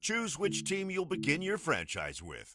Choose which team you'll begin your franchise with.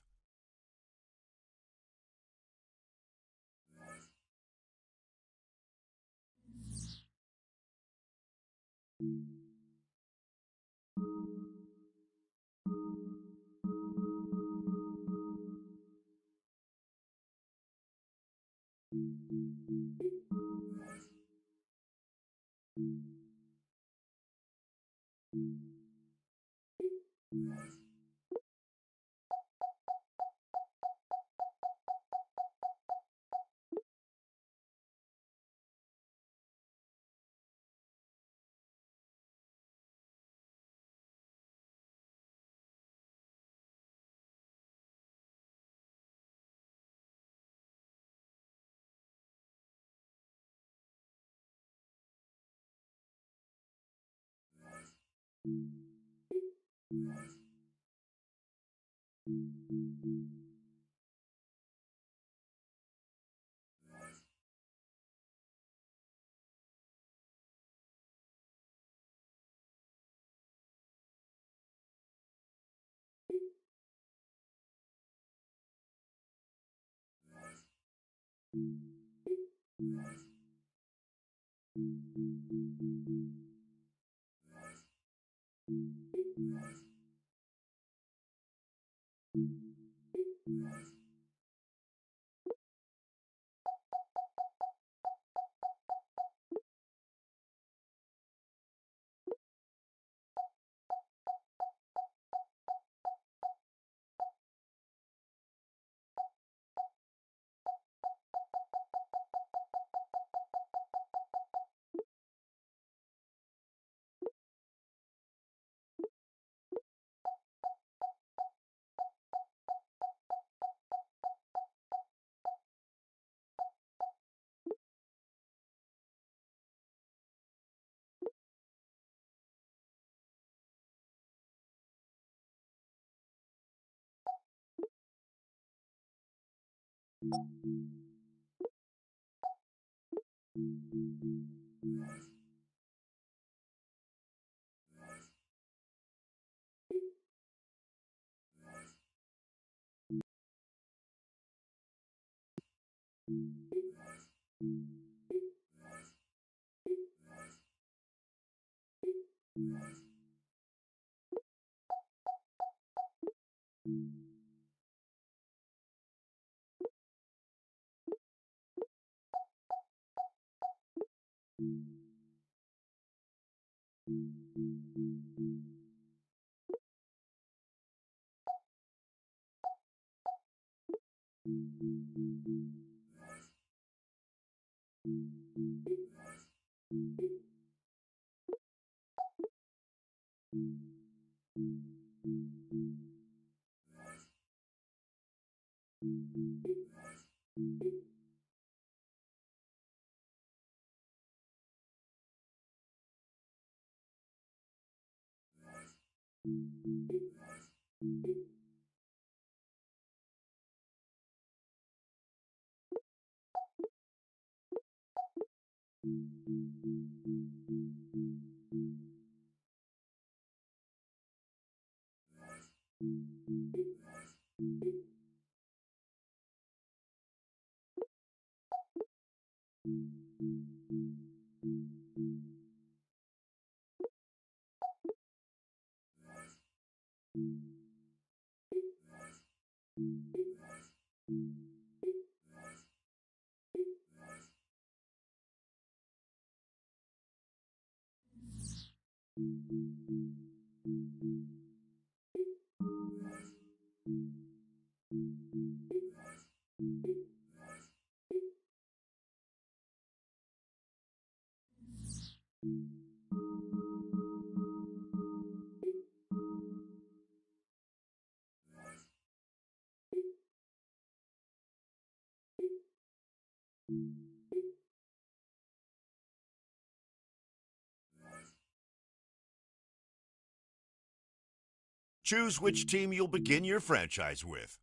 Choose which team you'll begin your franchise with.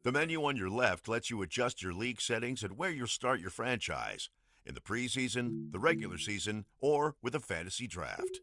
The menu on your left lets you adjust your league settings and where you'll start your franchise in the preseason, the regular season, or with a fantasy draft.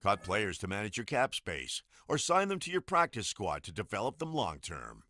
Cut players to manage your cap space, or sign them to your practice squad to develop them long term.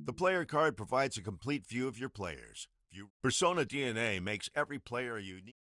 The player card provides a complete view of your players. Persona DNA makes every player a unique.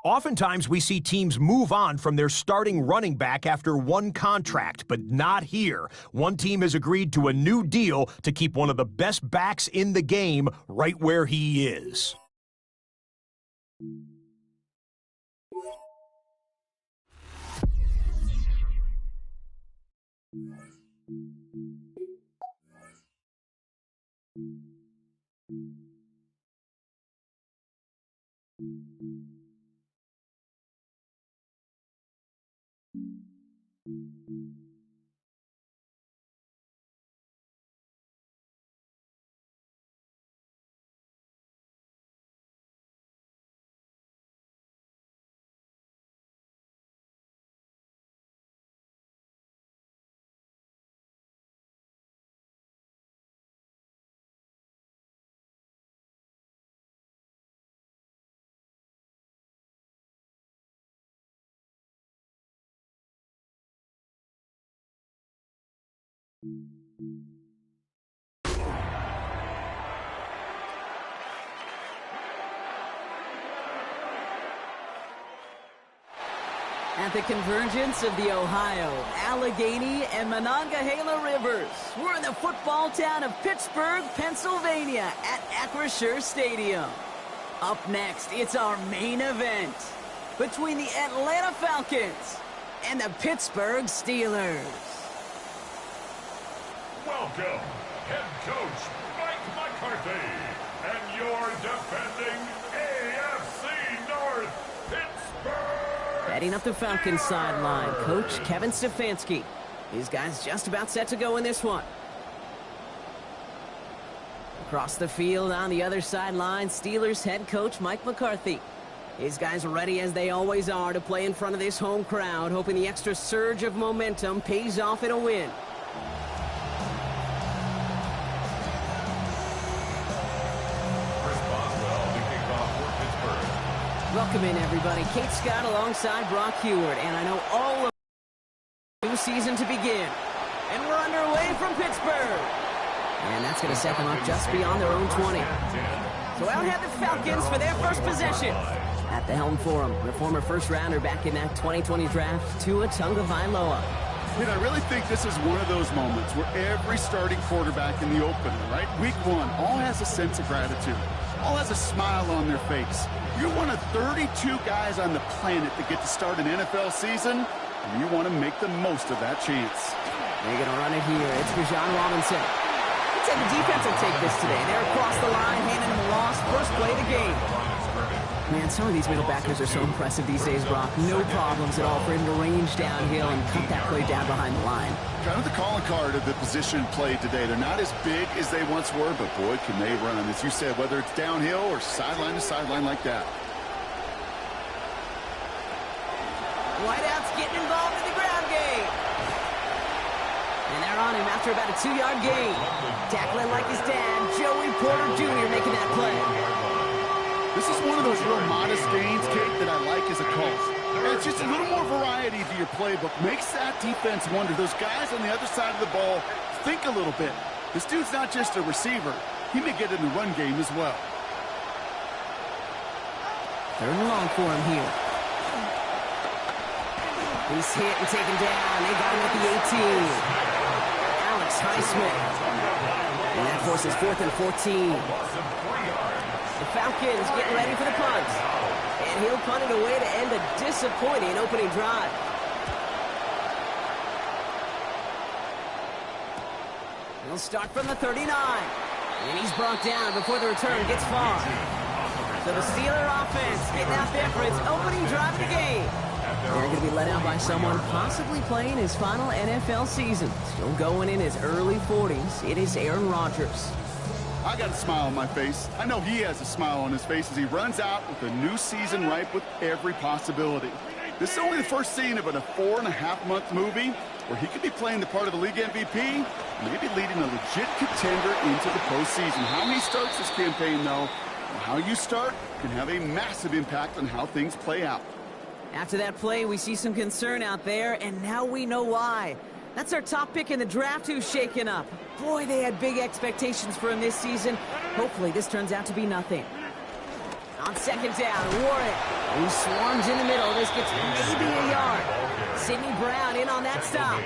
Oftentimes, we see teams move on from their starting running back after one contract, but not here. One team has agreed to a new deal to keep one of the best backs in the game right where he is. At the convergence of the Ohio, Allegheny, and Monongahela Rivers, we're in the football town of Pittsburgh, Pennsylvania at Acrisure Stadium. Up next, it's our main event between the Atlanta Falcons and the Pittsburgh Steelers. Welcome, head coach Mike McCarthy, and your defending AFC North Pittsburgh. Heading up the Falcons sideline, Coach Kevin Stefanski. These guys just about set to go in this one. Across the field on the other sideline, Steelers head coach Mike McCarthy. His guys are ready as they always are to play in front of this home crowd, hoping the extra surge of momentum pays off in a win. Welcome in, everybody. Kate Scott alongside Brock Heward, and I know all of the new season to begin. And we're underway from Pittsburgh. And that's going to set them up just beyond their own 20. So out head the Falcons for their first possession. At the helm for them, their former first-rounder back in that 2020 draft, Tua Tagovailoa. I really think this is one of those moments where every starting quarterback in the opener, right, week one, all has a sense of gratitude, all has a smile on their face. You're one of 32 guys on the planet that get to start an NFL season, and you want to make the most of that chance. They're going to run it here. It's Bijan Robinson. I'd say the defense will take this today. They're across the line, handing him a loss. First play of the game. Man, some of these middle backers are so impressive these days, Brock. No problems at all for him to range downhill and cut that play down behind the line. Kind of the calling card of the position played today. They're not as big as they once were, but boy, can they run. As you said, whether it's downhill or sideline to sideline like that. Whiteout's getting involved in the ground game. And they're on him after about a 2-yard gain. Tackling like his dad, Joey Porter Jr. making that play. This is one of those real modest gains, Kate, that I like as a coach. It's just a little more variety to your playbook. Makes that defense wonder. Those guys on the other side of the ball think a little bit. This dude's not just a receiver. He may get in the run game as well. Third and long for him here. He's hit and taken down. They got him at the 18. Alex Highsmith. And that forces 4th and 14. The Falcons getting ready for the punt. And he'll punt it away to end a disappointing opening drive. He'll start from the 39. And he's brought down before the return gets far. So the Steeler offense getting out there for its opening drive of the game. They're going to be let out by someone possibly playing his final NFL season. Still going in his early 40s. It is Aaron Rodgers. I got a smile on my face. I know he has a smile on his face as he runs out with a new season ripe with every possibility. This is only the first scene of a 4.5-month movie where he could be playing the part of the league MVP, maybe leading a legit contender into the postseason. How he starts this campaign, though, how you start can have a massive impact on how things play out. After that play, we see some concern out there, and now we know why. That's our top pick in the draft who's shaken up. Boy, they had big expectations for him this season. Hopefully this turns out to be nothing. On second down, Warren, who swarms in the middle. This gets maybe a yard. Sidney Brown in on that stop.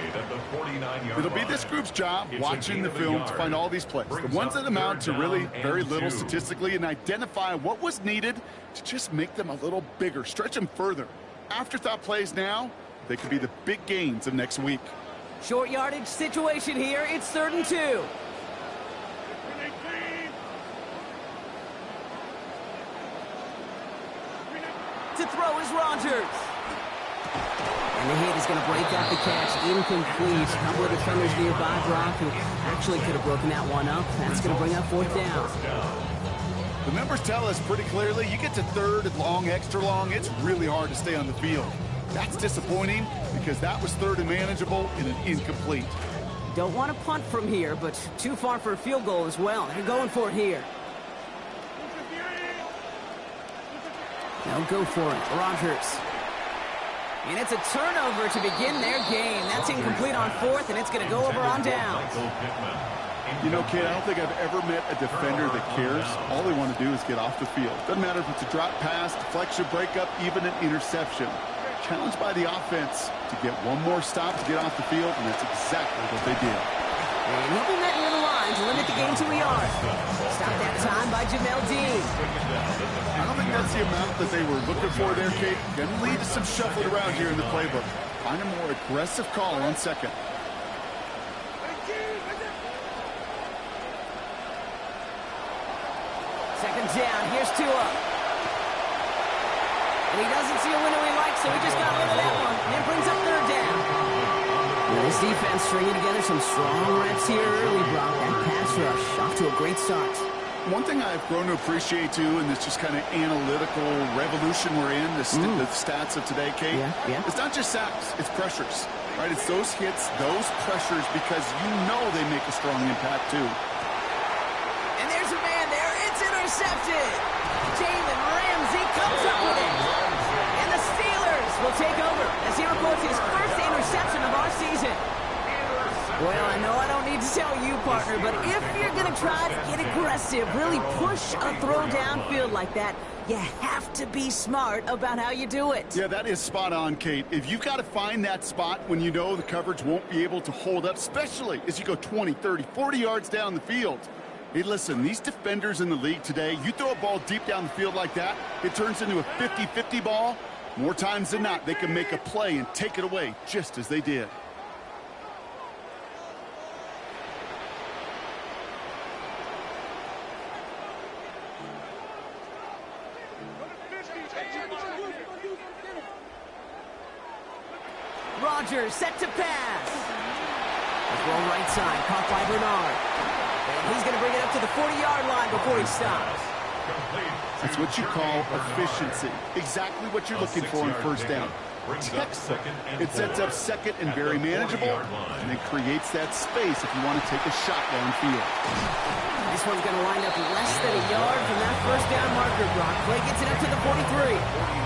It'll be this group's job, watching the film, to find all these plays, the ones that amount to really very little statistically, and identify what was needed to just make them a little bigger, stretch them further. Afterthought plays now, they could be the big gains of next week. Short yardage situation here. It's 3rd and 2. To throw is Rodgers. And the hit is going to break up the catch. Incomplete. A couple of defenders nearby, Brock, who actually could have broken that one up. That's going to bring up 4th down. The numbers tell us pretty clearly, you get to 3rd and long, extra long, it's really hard to stay on the field. That's disappointing because that was 3rd and manageable in an incomplete. Don't want to punt from here, but too far for a field goal as well. They're going for it here. They'll go for it. Rodgers. And it's a turnover to begin their game. That's incomplete on 4th, and it's going to go over on downs. You know, kid, I don't think I've ever met a defender that cares. All they want to do is get off the field. Doesn't matter if it's a drop pass, deflection, breakup, even an interception. Challenged by the offense to get one more stop to get off the field, and that's exactly what they did. And he'll be met near the line to limit the game to a yard. Stop that time by Jamel Dean. I don't think that's the amount that they were looking for there, Kate. Going to lead to some shuffling around here in the playbook. Find a more aggressive call on 2nd. Second down, here's Tua. And he doesn't see a window he likes, so he just got rid of that one. And it brings up 3rd down. Well, this defense stringing together some strong reps here early, Brock. That pass rush off to a great start. One thing I've grown to appreciate, too, in this just kind of analytical revolution we're in, the stats of today, Kate, it's not just sacks, it's pressures, right? It's those hits, those pressures, because you know they make a strong impact, too. And there's a man there. It's intercepted. Jalen Ramsey comes up with it. And the Steelers will take over as he records his first interception of our season. Well, I know I don't need to tell you, partner, but if you're going to try to get aggressive, really push a throw downfield like that, you have to be smart about how you do it. Yeah, that is spot on, Kate. If you've got to find that spot when you know the coverage won't be able to hold up, especially as you go 20, 30, 40 yards down the field. Hey, listen, these defenders in the league today, you throw a ball deep down the field like that, it turns into a 50-50 ball. More times than not, they can make a play and take it away just as they did. Rodgers set to pass. Throw right side, caught by Bernard. And he's going to bring it up to the 40-yard line before he stops. That's what you call efficiency. Exactly what you're looking for on 1st down. Textbook. It sets up 2nd and very manageable, and it creates that space if you want to take a shot downfield. This one's going to wind up less than a yard from that 1st down marker, Brock. Play gets it up to the 43.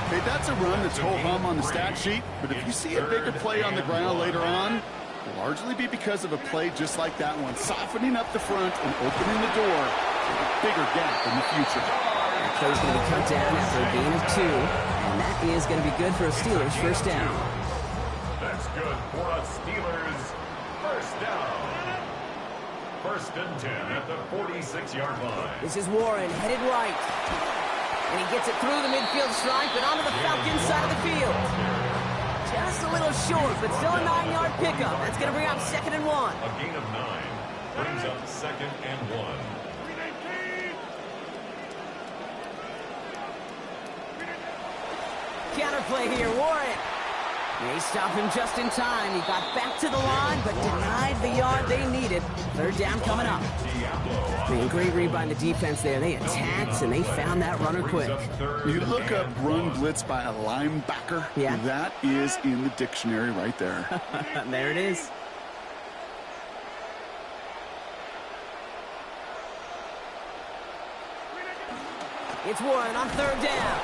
Hey, that's a run that's ho-hum on the stat sheet, but if you see a bigger play on the ground later on, it'll largely be because of a play just like that one, softening up the front and opening the door to a bigger gap in the future. That play's going to be cut down after a gain of 2, and that is going to be good for a Steelers 1st down. That's good for a Steelers 1st down. 1st and 10 at the 46-yard line. This is Warren headed right. And he gets it through the midfield stripe and onto the Falcons side of the field. Just a little short, but still a 9-yard pickup. That's going to bring up 2nd and 1. A gain of 9 brings up 2nd and 1. Counterplay here, Warren. They stop him just in time. He got back to the line, but denied the yard they needed. Third down coming up. Man, great read by the defense there. They attacked, and they found that runner quick. You look up run blitz by a linebacker. Yeah. That is in the dictionary right there. There it is. It's Warren on third down.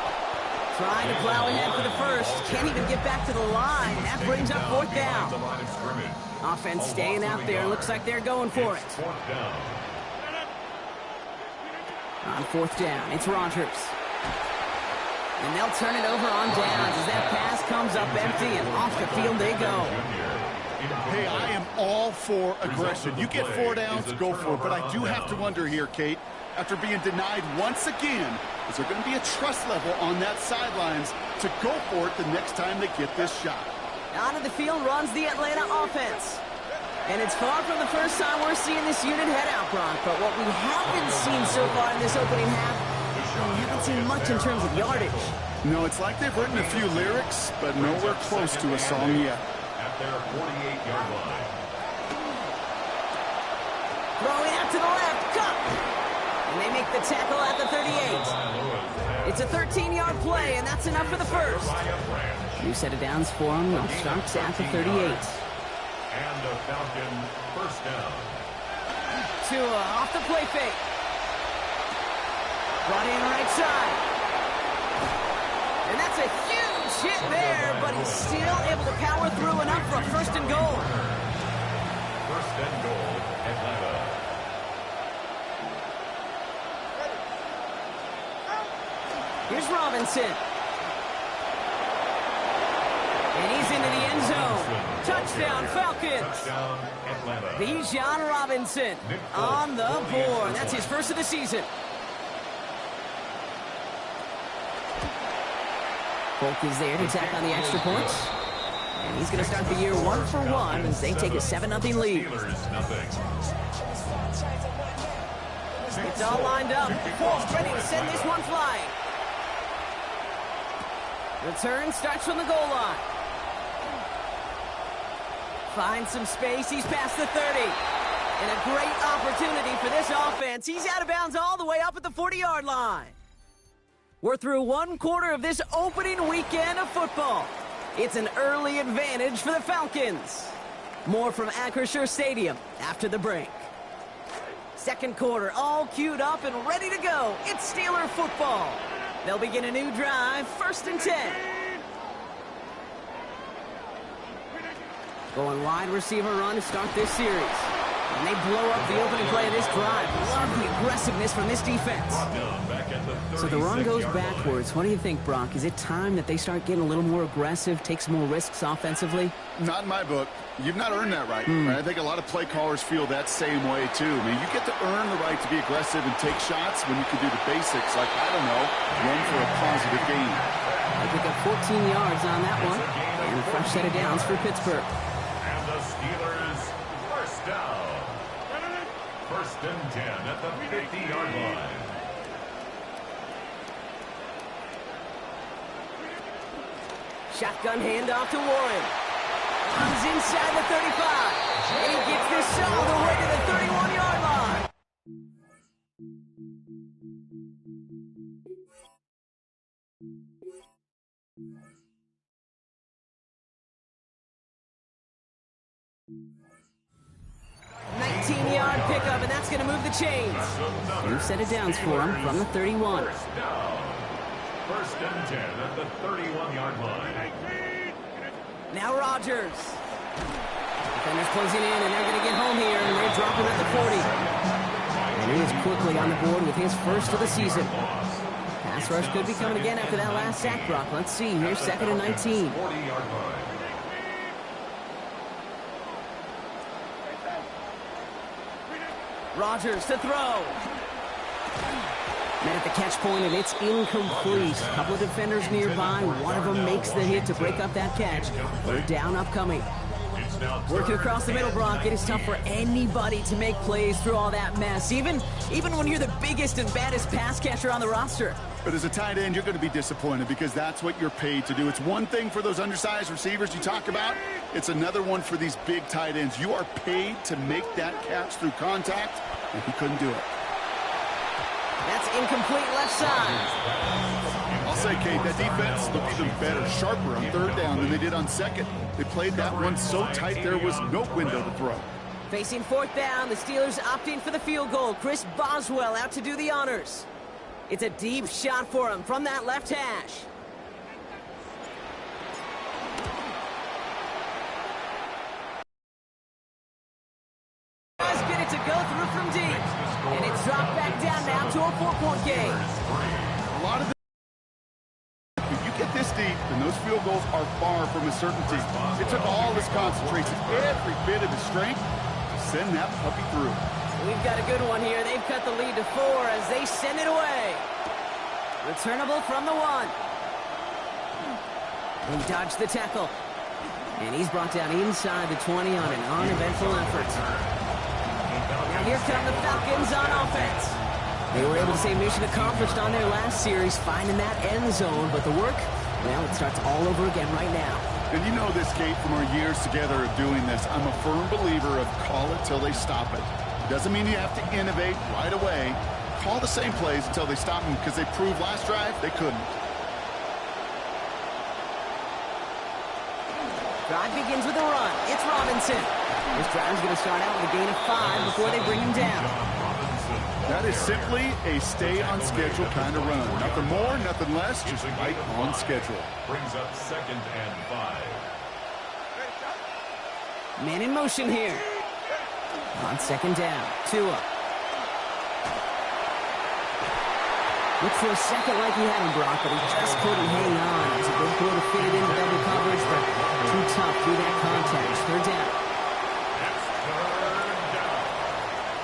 Trying to plow ahead for the first. Can't even get back to the line. That brings up fourth down. Offense staying out there. Looks like they're going for it. On fourth down, it's Rodgers. And they'll turn it over on downs as that pass comes up empty, and off the field they go. Hey, I am all for aggression. You get 4 downs, go for it. But I do have to wonder here, Kate, after being denied once again, is there going to be a trust level on that sidelines to go for it the next time they get this shot? Out of the field runs the Atlanta offense. And it's far from the first time we're seeing this unit head out, Brock. But what we haven't seen so far in this opening half, we haven't seen much in terms of yardage. No, it's like they've written a few lyrics, but nowhere close to a song yet. At their 48-yard line. Throwing out to the left, Cup. And they make the tackle at the 38. It's a 13-yard play, and that's enough for the first. New set of downs for them. They'll start at the 38. And the Falcon first down. Tua off the play fake. Brought in right side. And that's a huge hit there, but he's still able to power through enough for a first and goal. First and goal, Atlanta. Here's Robinson. And he's into the end zone. Touchdown, Falcons. Touchdown, Atlanta. Bijan Robinson on the board. That's his first of the season. Polk is there to tack on the extra points. And he's going to start the year 1 for 1 as they take a 7-0 lead. It's all lined up. Polk ready to send this one flying. Return starts from the goal line. Finds some space. He's past the 30. And a great opportunity for this offense. He's out of bounds all the way up at the 40-yard line. We're through 1 quarter of this opening weekend of football. It's an early advantage for the Falcons. More from Acrisure Stadium after the break. Second quarter all queued up and ready to go. It's Steeler football. They'll begin a new drive, 1st and 10. Going wide receiver run to start this series. And they blow up the opening play of this drive. Love the aggressiveness from this defense. So the run goes backwards. What do you think, Brock? Is it time that they start getting a little more aggressive, take some more risks offensively? Not in my book. You've not earned that right. Right? I think a lot of play callers feel that same way, too. I mean, you get to earn the right to be aggressive and take shots when you can do the basics, like, I don't know, run for a positive gain. They pick up 14 yards on that one. And a fresh set of downs for Pittsburgh. And the Steelers first down. 1st and 10 at the 50-yard line. Shotgun handoff to Warren. Runs inside the 35. And he gets this all the way to the 31-yard line. Yard pickup, and that's going to move the chains. New set of downs for him from the 31. First down. 1st and 10 at the 31-yard line. Now Rodgers. Defenders closing in, and they're going to get home here, and they're dropping at the 40. And he is quickly on the board with his first of the season. Pass rush could be coming again after that last sack, Brock. Let's see. Here's 2nd and 19. 40-yard line. Rodgers to throw. Met at the catch point, and it's incomplete. A couple of defenders nearby. One of them makes the hit to break up that catch. 3rd down upcoming. It's now Working across the middle, Brock, it is tough for anybody to make plays through all that mess, even when you're the biggest and baddest pass catcher on the roster. But as a tight end, you're going to be disappointed because that's what you're paid to do. It's one thing for those undersized receivers you talk about. It's another one for these big tight ends. You are paid to make that catch through contact, and he couldn't do it. That's incomplete left side. I'll say, Kate, that defense looked even better, sharper on third down than they did on second. They played that one so tight there was no window to throw. Facing fourth down, the Steelers opting for the field goal. Chris Boswell out to do the honors. It's a deep shot for him from that left hash. Does get it to go through from deep. And it's dropped back down now to a 4-point game. A lot of if you get this deep, then those field goals are far from a certainty. It took all his concentration, every bit of his strength to send that puppy through. We've got a good one here. They've cut the lead to 4 as they send it away. Returnable from the 1. And dodged the tackle. And he's brought down inside the 20 on an uneventful effort. Now here come the Falcons on offense. They were able to say mission accomplished on their last series, finding that end zone. But the work, well, it starts all over again right now. And you know this, Kate, from our years together of doing this. I'm a firm believer of call it till they stop it. Doesn't mean you have to innovate right away. Call the same plays until they stop them because they proved last drive they couldn't. Drive begins with a run. It's Robinson. This drive's going to start out with a gain of 5 before they bring him down. That is simply a stay on schedule kind of run. Nothing more, nothing less, just right on schedule. Brings up 2nd and 5. Man in motion here. On 2nd down, Tua. Looked for a second like he had him, Brock, but he just couldn't hang on. It was a good throw to fit it into double coverage, but too tough through that contact. 3rd down. It's 3rd down.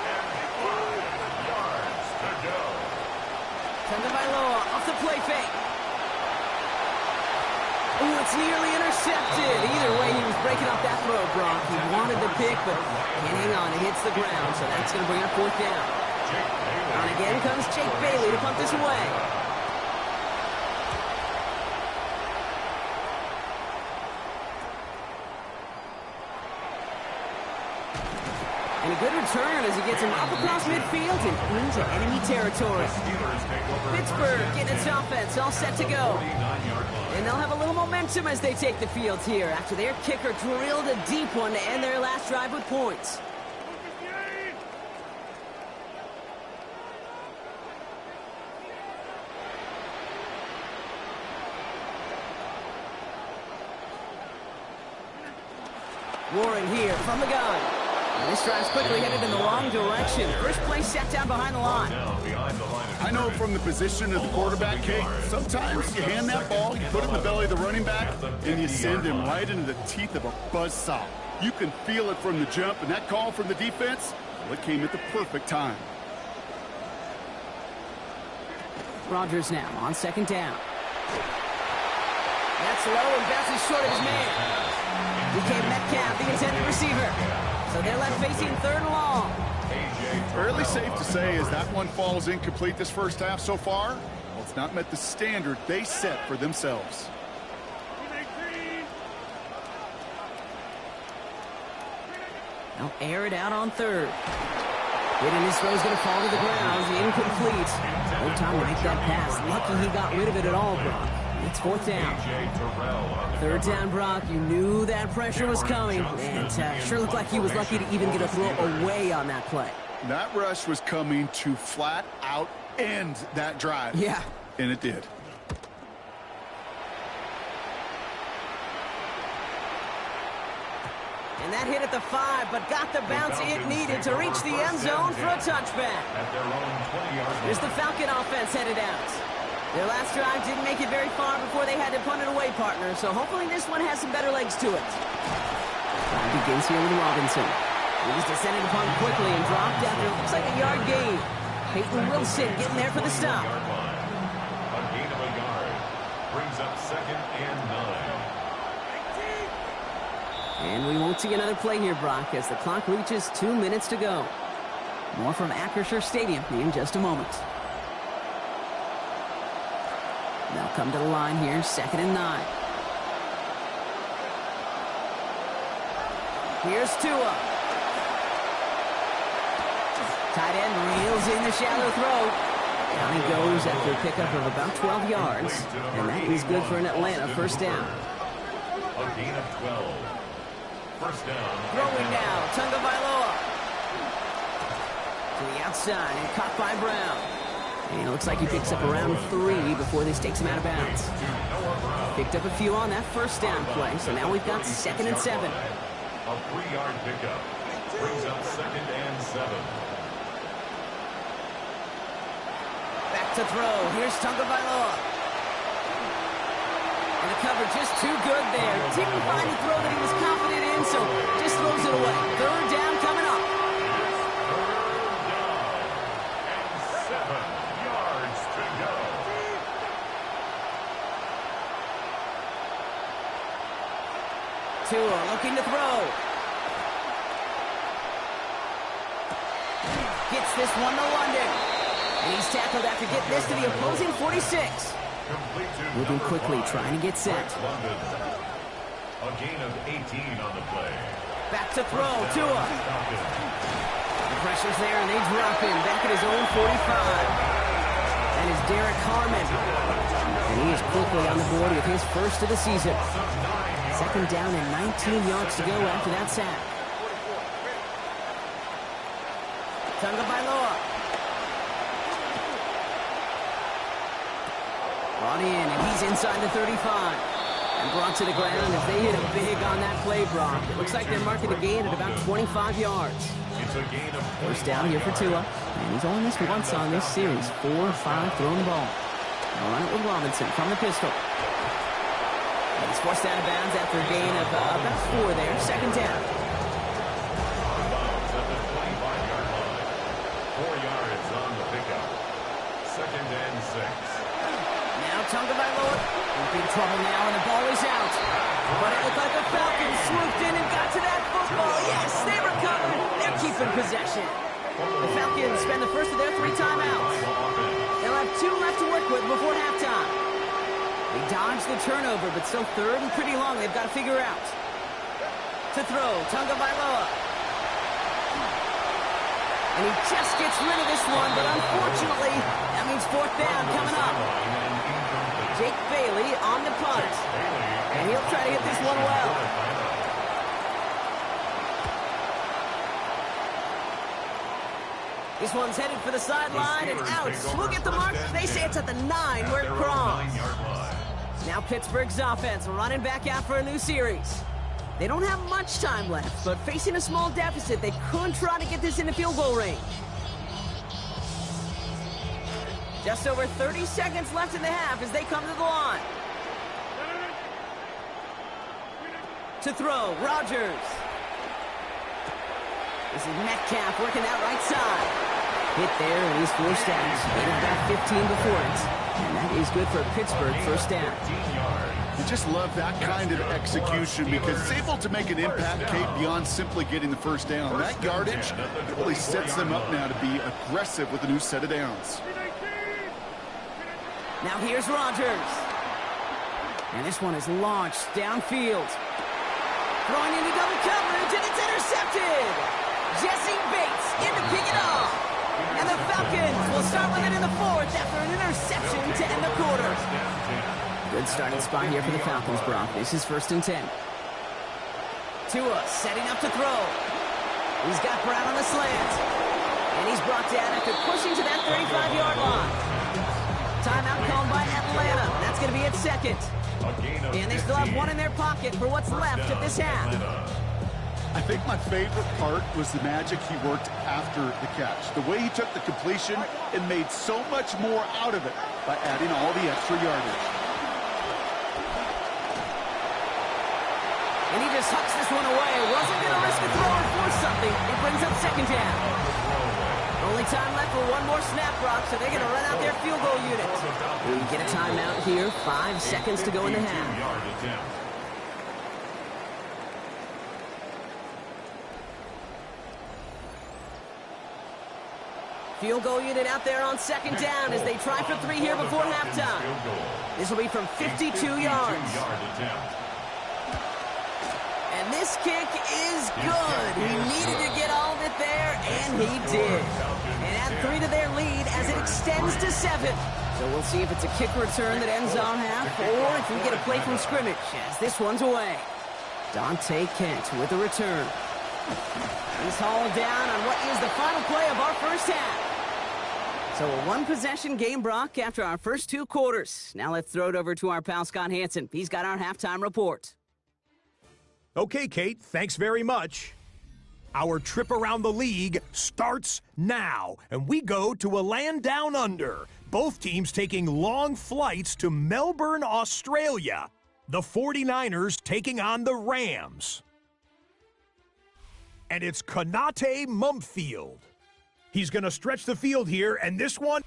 And 5 yards to go. Tagovailoa off the play fake. Ooh, it's nearly intercepted. Either way, he was breaking up that throw, Brock. He wanted the pick, but can't hang on. It hits the ground, so that's going to bring up 4th down. On again comes Jake Bailey to punt this away. And a good return as he gets him up across midfield and into enemy territory. Pittsburgh getting its offense all set to go. And they'll have a little momentum as they take the field here after their kicker drilled a deep one to end their last drive with points. Warren here from the gun. And this drive's quickly headed in the wrong direction. First play set down behind the line. I know from the position of the quarterback, Kate, sometimes you hand that ball, you put it in the belly of the running back, and you send him right into the teeth of a buzzsaw. You can feel it from the jump, and that call from the defense, well, it came at the perfect time. Rodgers now on 2nd down. That's low and bounces short of his man. DK Metcalf, the intended receiver. So they're left facing 3rd and long. Fairly safe to say as that one falls incomplete this first half so far, well, it's not met the standard they set for themselves. They'll air it out on 3rd. Hitting his throw's going to fall to the ground. Incomplete. No time to make that pass. Lucky he got rid of it at all, Brock. It's 4th down. 3rd down, Brock. You knew that pressure was coming. And sure looked like he was lucky to even get a throw away on that play. That rush was coming to flat out end that drive. Yeah. And it did. And that hit at the 5, but got the bounce it needed to reach the end zone for a touchback. Here's the Falcon offense headed out. Their last drive didn't make it very far before they had to punt it away, partner, so hopefully this one has some better legs to it. Time begins here with Robinson. He's descended upon quickly and dropped after looks like a yard gain. Peyton Wilson getting there for the stop. A gain of a yard brings up 2nd and 9. And we won't see another play here, Brock, as the clock reaches 2 minutes to go. More from Acrisure Stadium in just a moment. They'll come to the line here, 2nd and 9. Here's Tua. Tight end reels in the shallow throw. Down he goes after a pickup of about 12 yards. And that is good for an Atlanta first down. A gain of 12. First down. Throwing now, Tunga Bailoa. To the outside and caught by Brown. And it looks like he picks up around 3 before this takes him out of bounds. Picked up a few on that first down play, so now we've got 2nd and 7. A 3-yard pickup. Brings up 2nd and 7. Back to throw. Here's Tunga Bailoa. And the cover just too good there. Didn't find a throw that he was confident in, so just throws it away. 3rd down coming up. 3rd down and 7 yards to go. Tua looking to throw. Gets this one to London. And he's tackled after getting this to the opposing 46. Moving quickly, trying to get set. London. A gain of 18 on the play. Back to throw, Tua. The pressure's there, and they drop him back at his own 45. That is Derek Harmon. And he is quickly on the board with his first of the season. 2nd down and 19 yards to go after that sack. Tunga Bailoa. Brought in, and he's inside the 35. And brought to the ground as they hit him big on that play, Brock. It looks like they're marking a gain at about 25 yards. It's a gain of First down here for Tua. And he's only missed once on this series. 4 or 5 thrown the ball. They'll run it with Robinson from the pistol. And he's forced out of bounds after a gain of about 4 there. 2nd down. bounds at the 25-yard line. 4 yards on the pickup. 2nd and 6. Now Tunga Bailoa in big trouble now, and the ball is out. But it looked like the Falcons swooped in and got to that football. Yes, they recovered. They're keeping possession. The Falcons spend the first of their 3 timeouts. They'll have 2 left to work with before halftime. They dodged the turnover, but still 3rd and pretty long they've got to figure out. To throw, Tunga Bailoa. And he just gets rid of this one, but unfortunately, that means 4th down coming up. Jake Bailey on the punt. And he'll try to hit this one well. This one's headed for the sideline and out. We'll get the mark. They say it's at the 9 where it crossed. Now Pittsburgh's offense running back out for a new series. They don't have much time left, but facing a small deficit, they could try to get this into field goal range. Just over 30 seconds left in the half as they come to the line. To throw, Rodgers. This is Metcalf working that right side. Hit there, and he's forced out. He had about 15 before it. And that is good for Pittsburgh first down. You just love that kind of execution because it's able to make an impact, Kate, beyond simply getting the first down. That yardage really sets them up now to be aggressive with a new set of downs. Now here's Rodgers. And this one is launched downfield. Throwing into double coverage, and it's intercepted. Jesse Bates in to pick it off. And the Falcons will start with it in the 4th after an interception to end the quarter. Good starting spot here for the Falcons, Brock. This is 1st and 10. Tua setting up to throw. He's got Brown on the slant. And he's brought down after pushing to that 35-yard line. Timeout called by Atlanta. That's going to be its 2nd. And they still have 1 in their pocket for what's left of this half. I think my favorite part was the magic he worked after the catch. The way he took the completion and made so much more out of it by adding all the extra yardage. And he just hucks this one away. Wasn't going to risk a throw and force something. It brings up 2nd down. Only time left for 1 more snap, Brock, so they're going to run out their field goal unit. We get a timeout here. 5 seconds to go in the half. Field goal unit out there on second down as they try for 3 here before halftime. This will be from 52 yards. And this kick is good. He needed to get all of it there, and he did. And add 3 to their lead as it extends to 7. So we'll see if it's a kick return that ends on half, or if we get a play from scrimmage as this one's away. Dante Kent with a return. He's hauled down on what is the final play of our first half. So a one-possession game, Brock, after our first 2 quarters. Now let's throw it over to our pal Scott Hansen. He's got our halftime report. Okay, Kate, thanks very much. Our trip around the league starts now, and we go to a land down under. Both teams taking long flights to Melbourne, Australia. The 49ers taking on the Rams. And it's Konate Mumfield. He's going to stretch the field here, and this one...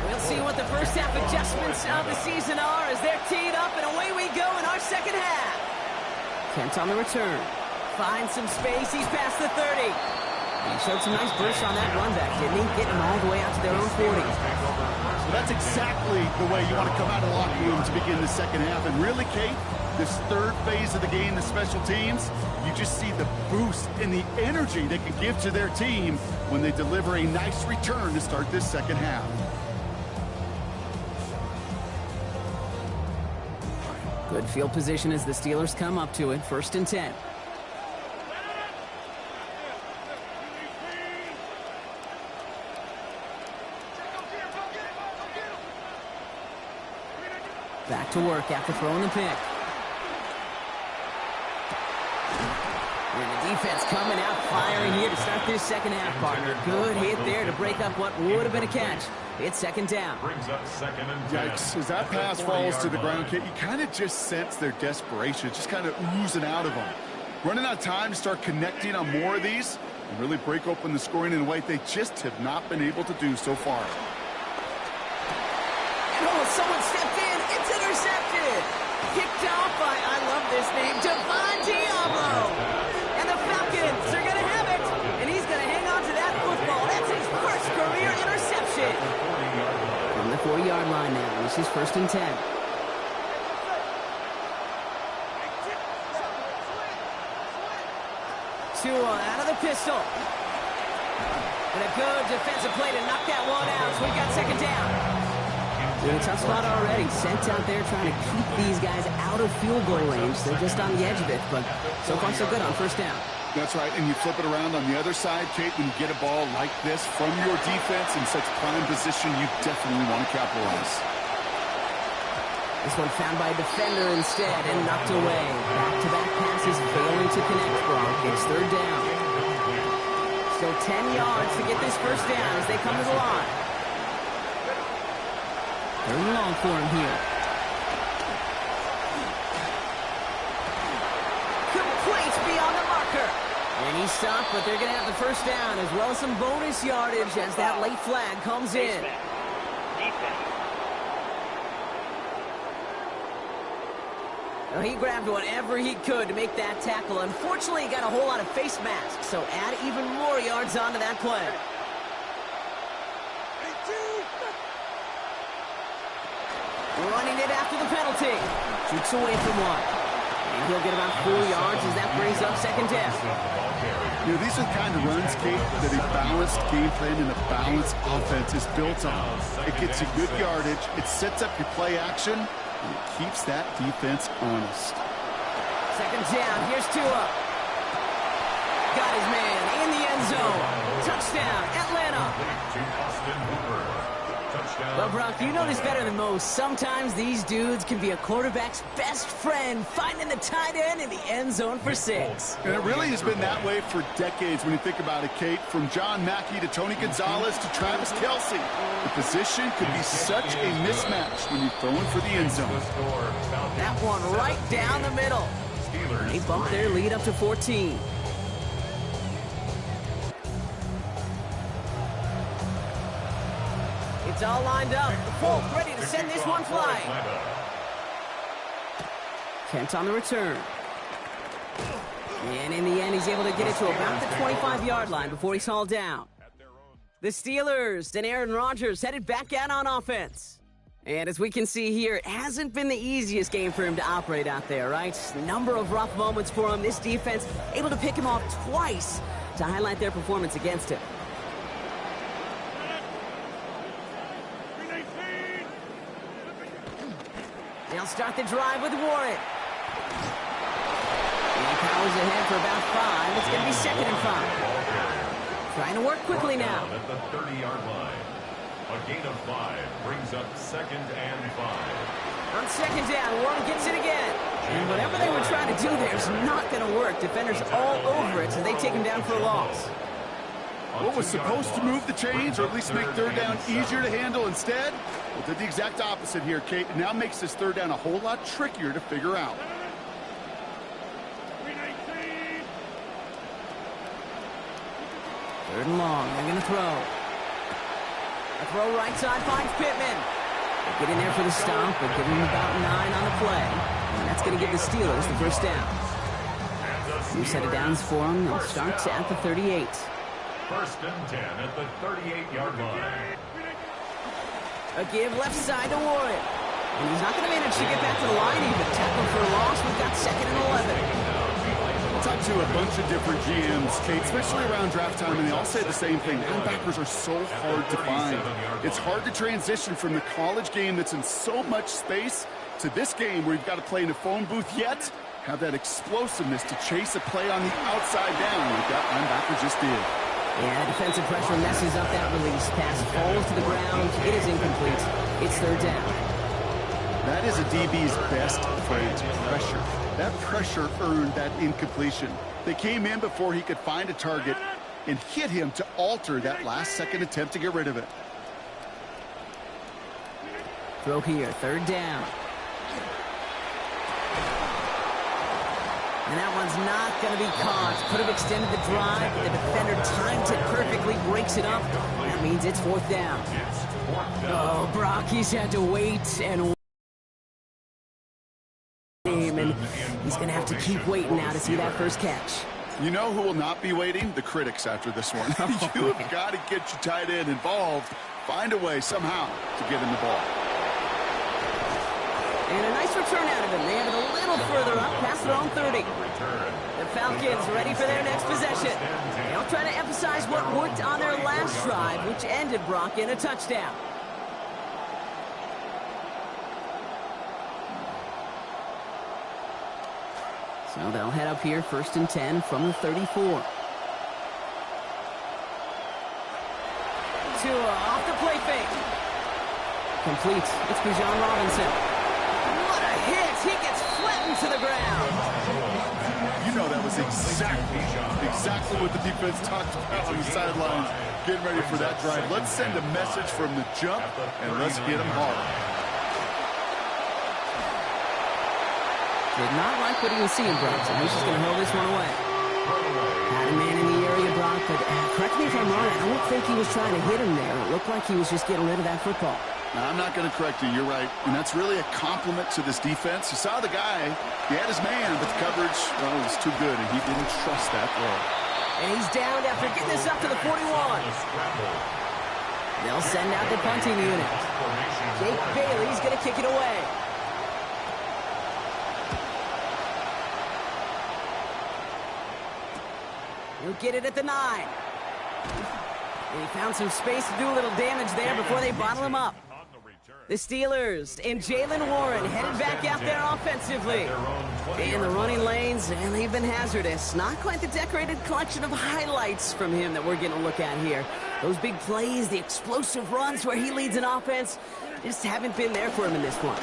We'll see what the first half adjustments of the season are as they're teed up, and away we go in our second half. Kent on the return. Finds some space. He's past the 30. He showed some nice bursts on that run back, didn't he? Getting them all the way out to their own 40. Well, that's exactly the way you want to come out of the locker room to begin the second half. And really, Kate, this third phase of the game, the special teams, you just see the boost and the energy they can give to their team when they deliver a nice return to start this second half. Good field position as the Steelers come up to it. 1st and 10. Back to work after throwing the pick. And the defense coming out firing here to start this second half, partner. Good hit there to break up what would have been a catch. It's second down. Brings up 2nd and 10. Yikes, as that pass falls to the ground, Kate, you kind of just sense their desperation, just kind of oozing out of them. Running out of time to start connecting on more of these and really break open the scoring in a way they just have not been able to do so far. Oh, someone stepped in. It's intercepted. Picked off by, I love this name, Devon Diablo. And the Falcons are going to have it. And he's going to hang on to that football. That's his first career interception. From the 40-yard line now. This is 1st and 10. Tua out of the pistol. And a good defensive play to knock that one out. So we got second down. In a tough spot already. Sent out there trying to keep these guys out of field goal range. They're just on the edge of it, but so far so good on 1st down. That's right, and you flip it around on the other side, Kate, when you get a ball like this from your defense in such prime position, you definitely want to capitalize. This one found by a defender instead and knocked away. Back-to-back passes failing to connect, Brock. It's 3rd down. Still 10 yards to get this 1st down as they come to the line. 3rd long for him here. Complete beyond the marker. And he's stopped, but they're going to have the 1st down as well as some bonus yardage as that late flag comes in. Well, he grabbed whatever he could to make that tackle. Unfortunately, he got a whole lot of face masks, so add even more yards onto that play. Running it after the penalty. Shoots away from one. And he'll get about 4 yards as that brings up second down. You know, these are the kind of runs, Kate, that a balanced game plan and a balanced offense is built on. It gets you good yardage, it sets up your play action, and it keeps that defense honest. Second down, here's Tua. Got his man in the end zone. Touchdown, Atlanta. Well, Brock, you know this better than most. Sometimes these dudes can be a quarterback's best friend, finding the tight end in the end zone for 6. And it really has been that way for decades when you think about it, Kate. From John Mackey to Tony Gonzalez to Travis Kelce. The position could be such a mismatch when you're throwing for the end zone. That one right down the middle. They bump their lead up to 14. It's all lined up. Folk ready to send this one flying. Kent on the return. And in the end, he's able to get it to about the 25-yard line before he's hauled down. The Steelers and Aaron Rodgers headed back out on offense. And as we can see here, it hasn't been the easiest game for him to operate out there, right? Number of rough moments for him. This defense able to pick him off twice to highlight their performance against him. They'll start the drive with Warren. And he powers ahead for about 5. It's going to be 2nd and 5. Trying to work quickly now. At the 30-yard line. A gain of 5 brings up 2nd and 5. On 2nd down, Warren gets it again. And whatever they were trying to do there is not going to work. Defenders all over it, so they take him down for a loss. What was supposed to move the chains, or at least make 3rd down easier to handle instead? Well, did the exact opposite here, Kate. It now makes this 3rd down a whole lot trickier to figure out. Third and long, they're going to throw. A throw right side finds Pittman. They get in there for the stop, but give him about 9 on the play. And that's going to give the Steelers the first down. New set of downs for them. They'll start at the 38. 1st and 10 at the 38-yard line. A give left side to Warren. And he's not going to manage to get back to the line even. Tackle for a loss. We've got 2nd and 11. I'll talk to a bunch of different GMs, Kate, especially around draft time, and they all say the same thing. Linebackers are so hard to find. It's hard to transition from the college game that's in so much space to this game where you've got to play in a phone booth, yet have that explosiveness to chase a play on the outside down like that linebacker just did. Yeah, defensive pressure messes up that release. Pass falls to the ground. It is incomplete. It's 3rd down. That is a DB's best friend, pressure. That pressure earned that incompletion. They came in before he could find a target and hit him to alter that last-second attempt to get rid of it. Throw here, 3rd down. And that one's not going to be caught. Could have extended the drive, but the defender timed it perfectly, breaks it up. That means it's 4th down. Oh, Brock, he's had to wait and he's going to have to keep waiting now to see that first catch. You know who will not be waiting? The critics after this one. You have got to get your tight end involved. Find a way somehow to get him the ball. And a nice return out of him. They have it a little further up, past their own 30. The Falcons ready for their next possession. They'll try to emphasize what worked on their last drive, which ended Brock in a touchdown. So they'll head up here, 1st and 10 from the 34. Tua off the play fake. Complete. It's Bijan Robinson. What a hit! He gets flattened to the ground. You know that was exactly what the defense talked about on the sidelines, getting ready for that drive. Let's send a message from the jump, and let's hit them hard. Did not like what he was seeing, Brock, so he's just going to hurl this one away. Had a man in the area, Brock, but correct me if I'm wrong, I don't think he was trying to hit him there. It looked like he was just getting rid of that football. Now, I'm not going to correct you. You're right. And that's really a compliment to this defense. You saw the guy. He had his man, but the coverage, well, was too good, and he didn't trust that throw. And he's down after getting this up to the 41. They'll send out the punting unit. Jake Bailey's going to kick it away. He'll get it at the 9. And he found some space to do a little damage there before they bottle him up. The Steelers and Jaylen Warren headed back out there offensively. In the running lanes, and they've been hazardous. Not quite the decorated collection of highlights from him that we're going to look at here. Those big plays, the explosive runs where he leads an offense, just haven't been there for him in this one.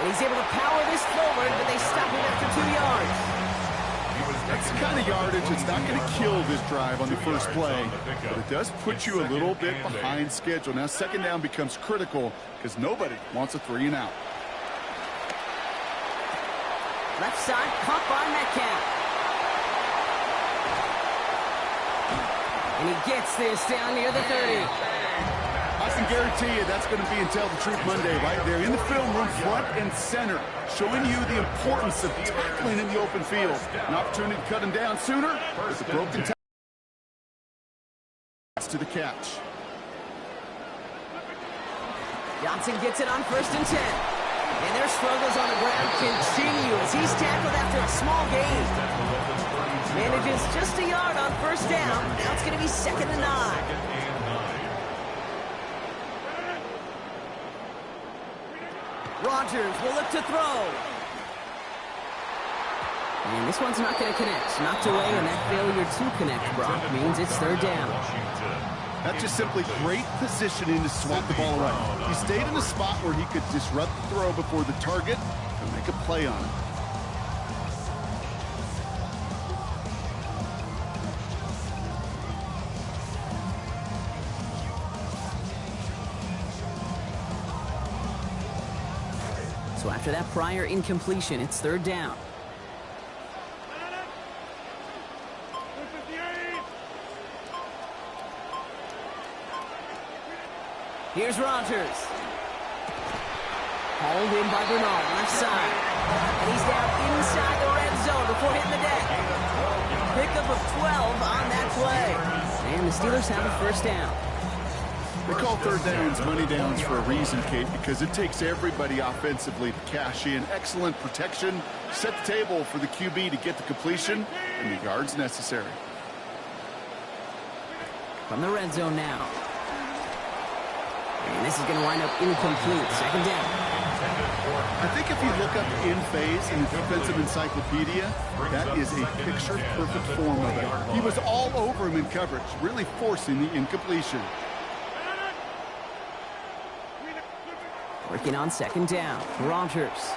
And he's able to power this forward, but they stop him after 2 yards. That's the kind of yardage that's not going to kill this drive on the first play, but it does put you a little bit behind schedule. Now, 2nd down becomes critical because nobody wants a 3 and out. Left side, caught by Metcalf. And he gets this down near the 30. I can guarantee you that's going to be in Tell the Truth Monday right there in the film room, front and center, showing you the importance of tackling in the open field. An opportunity to cut him down sooner with a broken tackle to the catch. Johnson gets it on 1st and 10. And their struggles on the ground continue as he's tackled after a small gain. Manages just a yard on 1st down. Now it's going to be 2nd and 9. Rodgers will look to throw. And this one's not going to connect. Knocked away, and that failure to connect, Brock, means it's 3rd down. That's just simply great positioning to swat the ball right. He stayed in a spot where he could disrupt the throw before the target and make a play on it. So after that prior incompletion, it's 3rd down. Here's Rodgers. Hauled in by Bernard, left side. And he's down inside the red zone before hitting the deck. Pickup of 12 on that play. And the Steelers have a 1st down. They call 3rd downs money downs for a reason, Kate, because it takes everybody offensively to cash in. Excellent protection, set the table for the QB to get the completion and the yards necessary. From the red zone now. And this is going to wind up incomplete. 2nd down. I think if you look up in phase in the defensive encyclopedia, that is a picture-perfect form of it. He was all over him in coverage, really forcing the incompletion. Working on 2nd down. Rodgers.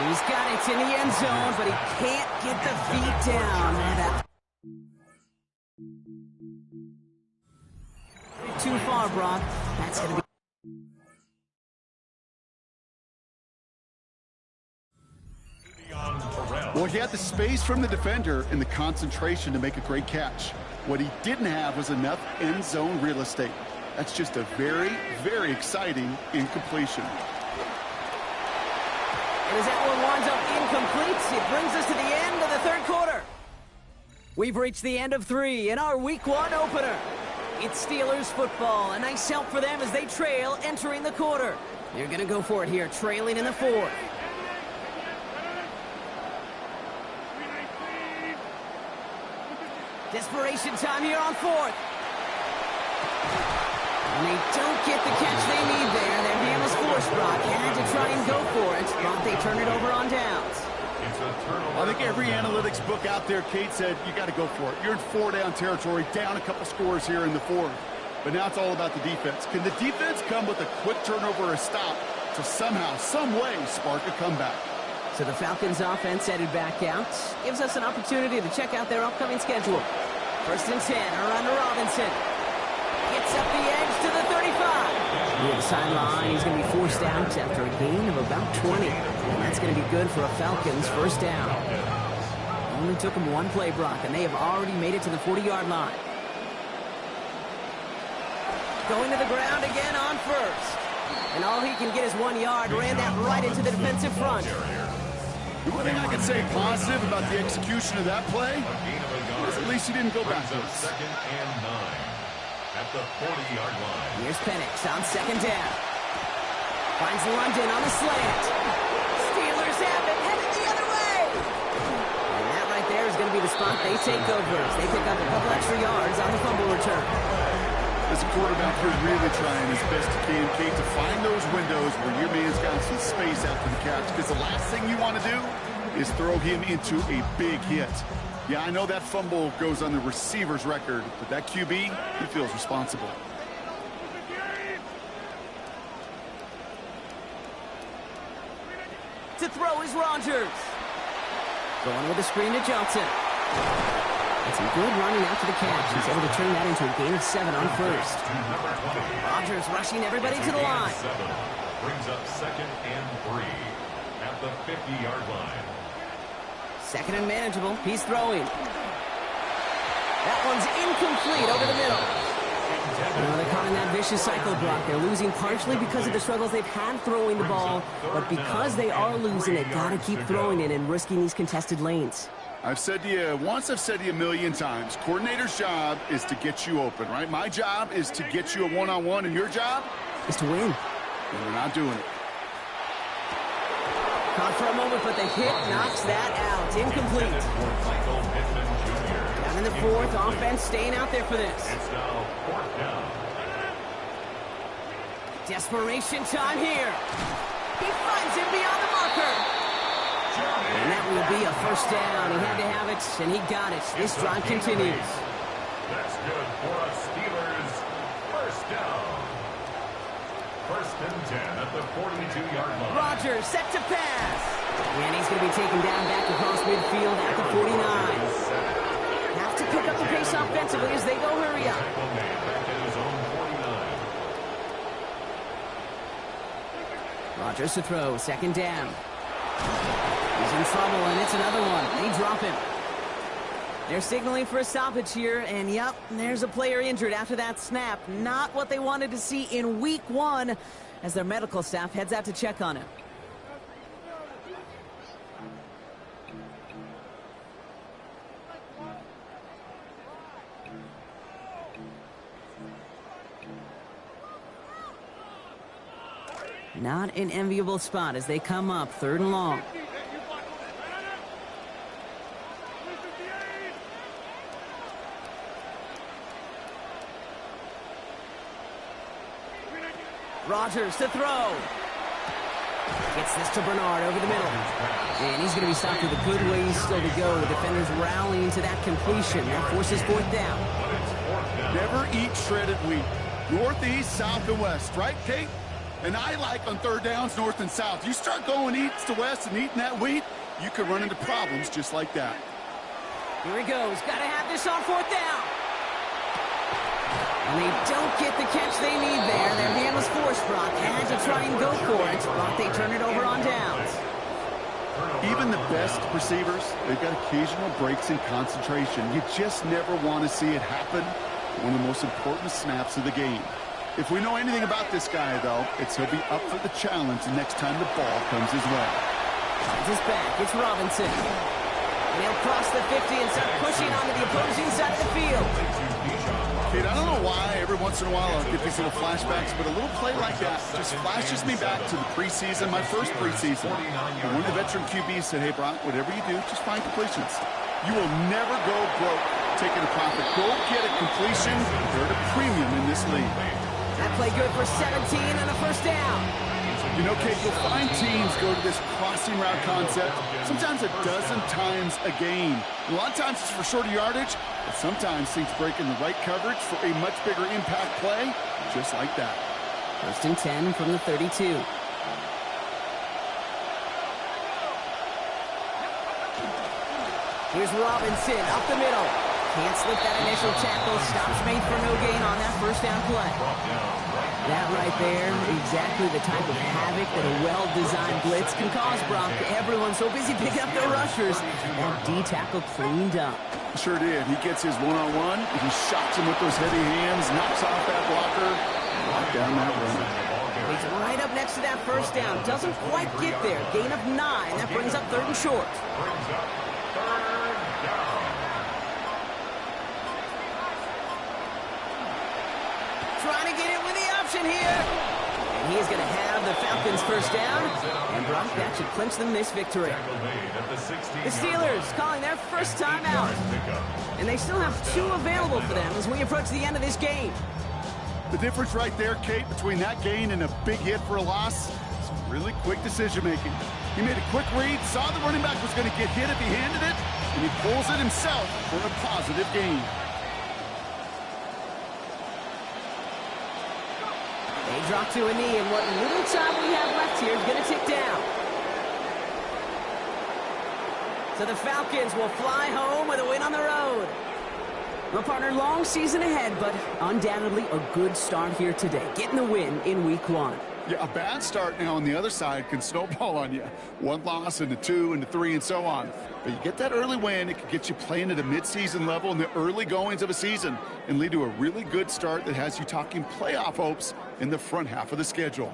He's got it in the end zone, but he can't get the feet down. Too far, Brock. That's going to be... Well, he had the space from the defender and the concentration to make a great catch. What he didn't have was enough end zone real estate. That's just a very, very exciting incompletion. And as that one winds up incomplete, it brings us to the end of the 3rd quarter. We've reached the end of 3 in our Week 1 opener. It's Steelers football. A nice help for them as they trail entering the quarter. They're going to go for it here, trailing in the 4th. Desperation time here on 4th. And they don't get the catch they need there. Their hand was forced, Brock. Had to try and go for it, but they turn it over on downs. I think every analytics book out there, Kate, said you got to go for it. You're in 4-down territory, down a couple scores here in the 4th. But now it's all about the defense. Can the defense come with a quick turnover or a stop to somehow, some way, spark a comeback? So the Falcons offense headed back out. Gives us an opportunity to check out their upcoming schedule. 1st and 10, around to Robinson. Gets up the edge to the 35. Near the sideline, he's going to be forced out after a gain of about 20. And that's going to be good for a Falcons 1st down. Only took him one play, Brock, and they have already made it to the 40-yard line. Going to the ground again on 1st. And all he can get is 1 yard. Ran that right into the defensive front. The one thing I can say positive about the execution of that play is at least he didn't go backwards. 2nd and 9 at the 40-yard line. Here's Penix on 2nd down. Finds London on the slant. Steelers have it, headed the other way. And that right there is going to be the spot they take over as they pick up a couple extra yards on the fumble return. As a quarterback, you're really trying as best you can, Kate, to find those windows where your man's got some space after the catch, because the last thing you want to do is throw him into a big hit. Yeah, I know that fumble goes on the receiver's record, but that QB, he feels responsible. To throw is Rodgers. Going with a screen to Johnson. And some good running after the catch. He's able to turn that into a gain of 7 on 1st. Rodgers rushing everybody to the line. Brings up 2nd and 3 at the 50-yard line. 2nd and manageable. He's throwing. That one's incomplete over the middle. They're caught in that vicious cycle, Brock. They're losing partially because of the struggles they've had throwing the ball, but because they are losing, they got to keep throwing it and risking these contested lanes. I've said to you once, I've said to you a million times, coordinator's job is to get you open, right? My job is to get you a one-on-one, and your job is to win. And we're not doing it. Caught for a moment, but the hit knocks that out. Incomplete. Down in the fourth, offense staying out there for this. It's now fourth down. Desperation time here. He finds him beyond the marker. And that will be a first down. He had to have it, and he got it. This drive continues. That's good for us Steelers. First down. First and 10 at the 42-yard line. Rodgers set to pass. And he's going to be taken down back across midfield at the 49. Have to pick up the pace offensively as they go hurry up. Rodgers to throw, second down. He's in trouble, and it's another one. They drop him. They're signaling for a stoppage here, and yep, there's a player injured after that snap. Not what they wanted to see in week one as their medical staff heads out to check on him. Not an enviable spot as they come up, third and long. Rodgers to throw. Gets this to Bernard over the middle. And he's going to be stopped with a good ways still to go. The defenders rallying to that completion. That forces fourth down. Never eat shredded wheat. Northeast, south, and west. Right, Kate? And I like on third downs, north and south. You start going east to west and eating that wheat, you could run into problems just like that. Here he goes. Got to have this on fourth down. And they don't get the catch they need there. Their hand was forced, Brock. Had to try and go for it, but they turn it over on downs. Even the best receivers, they've got occasional breaks in concentration. You just never want to see it happen. One of the most important snaps of the game. If we know anything about this guy, though, it's he'll be up for the challenge the next time the ball comes his way. Finds his back. It's Robinson. And he'll cross the 50 and start pushing onto the opposing side of the field. Kate, I don't know why every once in a while I'll get these little flashbacks, but a little play like that just flashes me back to the preseason, my first preseason. And one of the veteran QBs said, hey, Brock, whatever you do, just find completions. You will never go broke taking a profit. Go get a completion. They're at a premium in this league. That play good for 17 and a first down. You know, Kate, you'll find teams go to this crossing route concept sometimes a dozen times a game. A lot of times it's for shorter yardage, but sometimes things break in the right coverage for a much bigger impact play, just like that. First and 10 from the 32. Here's Robinson up the middle. Can't slip that initial tackle. Stops made for no gain on that first down play. That right there, exactly the type of havoc that a well-designed blitz can cause, Brock. Everyone's so busy picking up their rushers. That D tackle cleaned up. Sure did. He gets his one-on-one. He shocks him with those heavy hands, knocks off that blocker, lock down that run. He's right up next to that first down. Doesn't quite get there. Gain of 9. That brings up third and short. Trying to get it with the option here. And he is going to have the Falcons first down. And Brock, that should clinch them this victory. The Steelers calling their first time out. And they still have 2 available for them as we approach the end of this game. The difference right there, Kate, between that gain and a big hit for a loss is really quick decision-making. He made a quick read, saw the running back was going to get hit if he handed it, and he pulls it himself for a positive gain. They drop to a knee, and what little time we have left here is going to tick down. So the Falcons will fly home with a win on the road. Well, partner, long season ahead, but undoubtedly a good start here today, getting the win in week 1. Yeah, a bad start now on the other side can snowball on you. One loss into two, into three, and so on. But you get that early win, it can get you playing at a midseason level in the early goings of a season and lead to a really good start that has you talking playoff hopes in the front half of the schedule.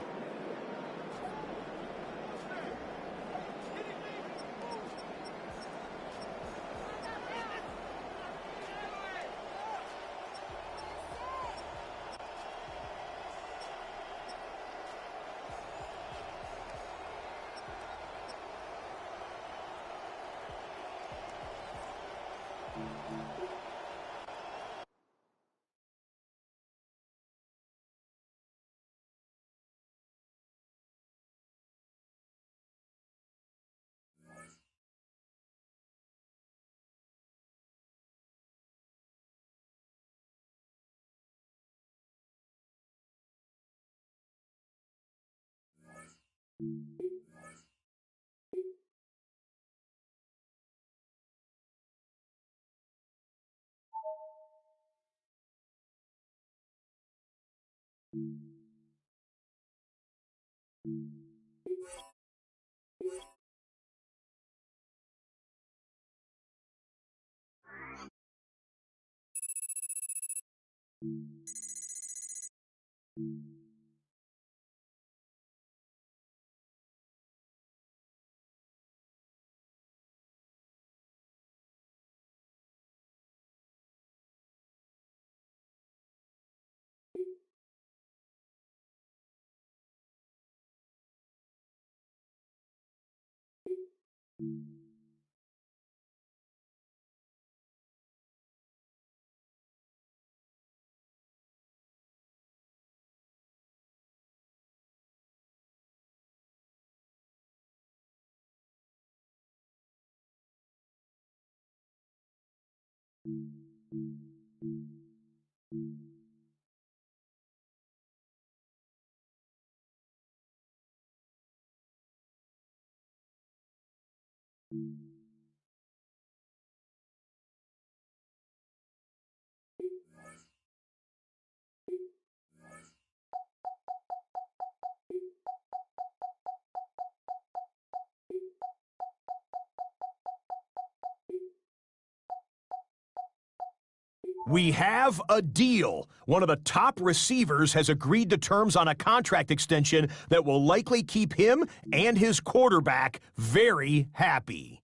We have a deal. One of the top receivers has agreed to terms on a contract extension that will likely keep him and his quarterback very happy.